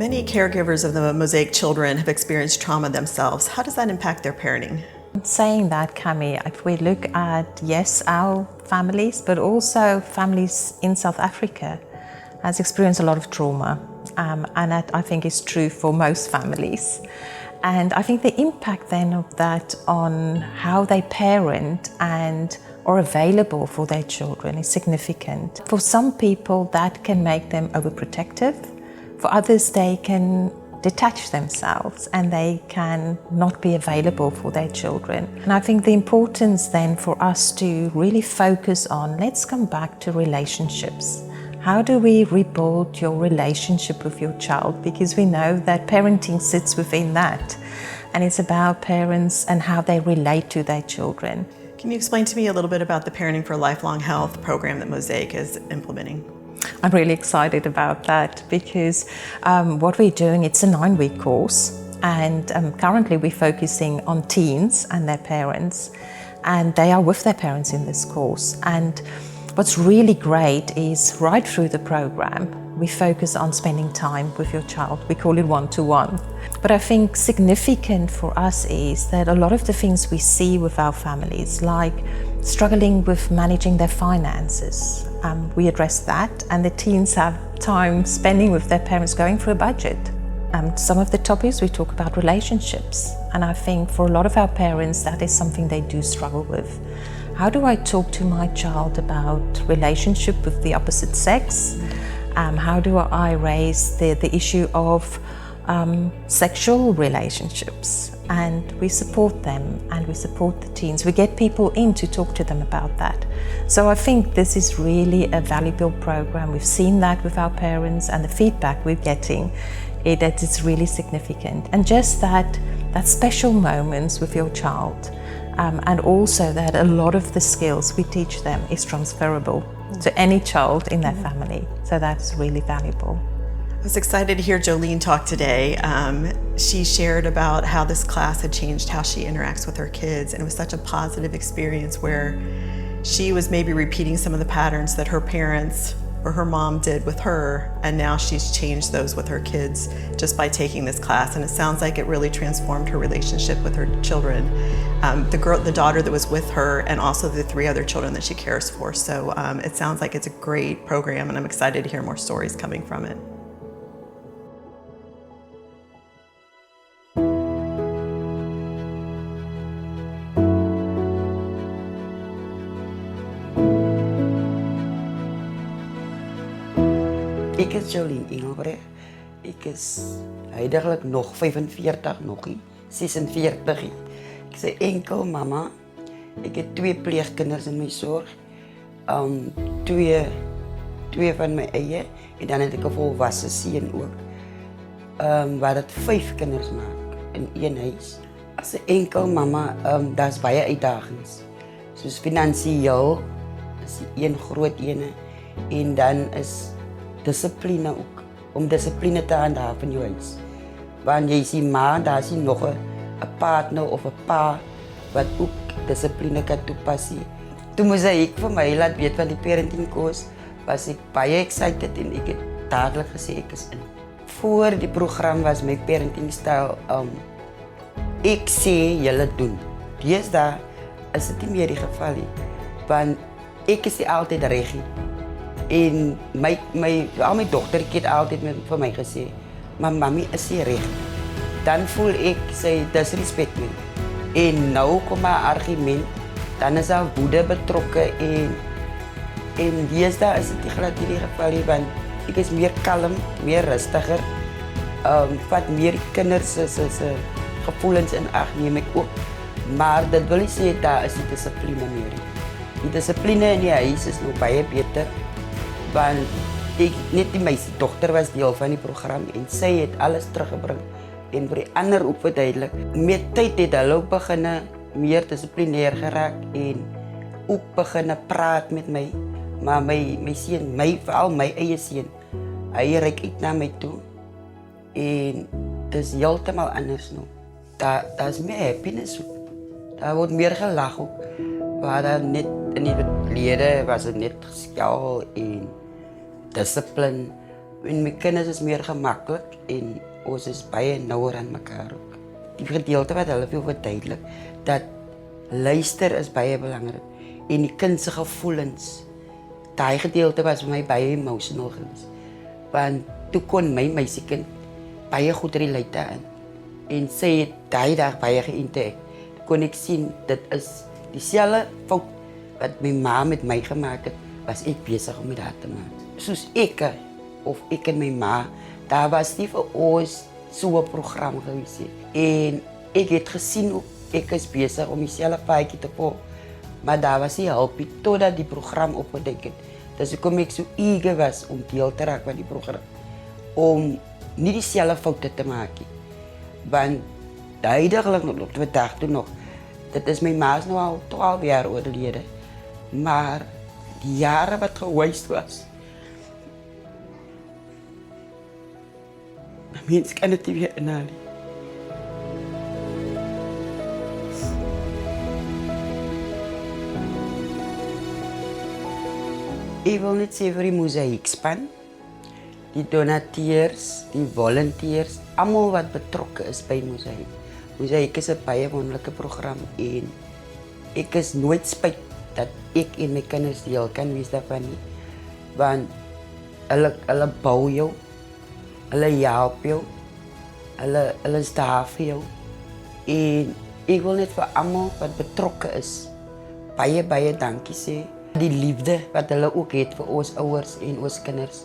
Many caregivers of the Mosaic children have experienced trauma themselves. How does that impact their parenting? Saying that, Cami, if we look at, yes, our families, but also families in South Africa has experienced a lot of trauma. And that I think is true for most families. And I think the impact then of that on how they parent and are available for their children is significant. For some people, that can make them overprotective. For others, they can detach themselves and they can not be available for their children. And I think the importance then for us to really focus on, let's come back to relationships. How do we rebuild your relationship with your child? Because we know that parenting sits within that. And it's about parents and how they relate to their children. Can you explain to me a little bit about the Parenting for Lifelong Health program that Mosaic is implementing? I'm really excited about that because what we're doing, it's a 9-week course. And currently we're focusing on teens and their parents. And they are with their parents in this course. And what's really great is right through the program, we focus on spending time with your child. We call it one-to-one. But I think significant for us is that a lot of the things we see with our families, like struggling with managing their finances, we address that, and the teens have time spending with their parents going through a budget. Some of the topics we talk about relationships, and I think for a lot of our parents that is something they do struggle with. How do I talk to my child about relationship with the opposite sex? How do I raise the issue of sexual relationships? And we support them and we support the teens. We get people in to talk to them about that. So I think this is really a valuable program. We've seen that with our parents and the feedback we're getting, that it's really significant. And just that special moments with your child, and also that a lot of the skills we teach them is transferable to any child in their family. So that's really valuable. I was excited to hear Jolene talk today. She shared about how this class had changed how she interacts with her kids, and it was such a positive experience where she was maybe repeating some of the patterns that her parents or her mom did with her, and now she's changed those with her kids just by taking this class. And it sounds like it really transformed her relationship with her children, the daughter that was with her, and also the 3 other children that she cares for. So it sounds like it's a great program, and I'm excited to hear more stories coming from it. Ik is Jolene Engelbrecht. Ik is eigenlijk nog 45, nog niet, 46. Ik ben enkel mama. Ik heb 2 pleegkinders in mijn zorg. Twee van mijn eigen. En dan heb ik een volwassen zoon ook. Waar het 5 kinders maakt in 1 huis. Als een enkel mama, dat is baie uitdagings. Soos financieel is die een groot ene. En dan is discipline ook, om discipline te handhaven in je huis. Wanneer je ziet maar, daar is nog een partner of een pa wat ook discipline kan toepassen. Toen moest ik voor mij laten weten van die parenting course, was ik baie excited en ik heb dadelijk gezegd ik is in. Voor die programma was mijn parentingstijl, ik zie jullie doen. Deesdae is het niet meer het geval, want ik is altijd de regie. En al mijn dochter heeft altijd voor mij gezegd, maar mami is hier recht. Dan voel ik, zij disrespect me. En nou komt haar argument, dan is haar woede betrokken. En deesdae is het niet glad in ieder geval, want ik is meer kalm, meer rustiger. Vat meer kinders gevoelens in acht neem ik ook. Maar dat wil niet zeggen, daar is die discipline meer. Die discipline in die huis is nog baie beter. Want net die meisje dochter was deel van die programma en zij heeft alles teruggebracht en voor die ander ook verduidelijk. Met tijd heeft hulle ook beginnen meer disciplinair geraakt en ook beginnen praten met mij. Maar mijn seun, vooral mijn eigen seun, hij reik uit naar mij toe en het is heeltemal anders nu. Daar is meer happiness ook. Daar wordt meer gelach ook. Waar dan net in die verleden was het net geskel en discipline. En my kinders is meer gemaklik en ons is baie nouer aan mekaar ook. Die gedeelte wat hulle wil verduidelik, dat luister is baie belangrik en die kind se gevoelens. Daai gedeelte was vir my baie emotional geweest. Want toe kon my meisiekind baie goed relate daarin. En sy het daai dag baie geïnteresseerd. Kon ek sien dit is dieselfde fout wat my ma met my gemaak het, was ek besig om dit te maak. Soos ek of ek en my ma, daar was nie vir ons so 'n program gewees nie. En ek het gesien hoe ek is besig om dieselfde paadjie te volg, maar daar was nie hulp nie totdat die program opgedek het. Dus hoekom ek so eager was om deel te raak van die program, om nie dieselfde foute te maak nie. Want duidelik nog op die dag toe nog, dit is my ma's nou al 12 jaar oorlede, maar die jare wat geweest was, mens kan dit nie weer inhaal nie. Ek wil net sê vir die mosaïekspan, die donateurs, die volunteers, almal wat betrokke is by mosaïek. Mosaïek is 'n baie wonderlike program en ek is nooit spyt dat ek en my kinders deel kan wees daarvan nie. Want hulle bou jou, hulle help jou, hulle is daar vir jou. En ek wil net vir almal wat betrokke is, baie dankie sê. Die liefde wat hulle ook het vir ons ouers en ons kinders.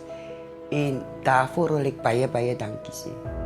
En daarvoor wil ek baie dankie sê.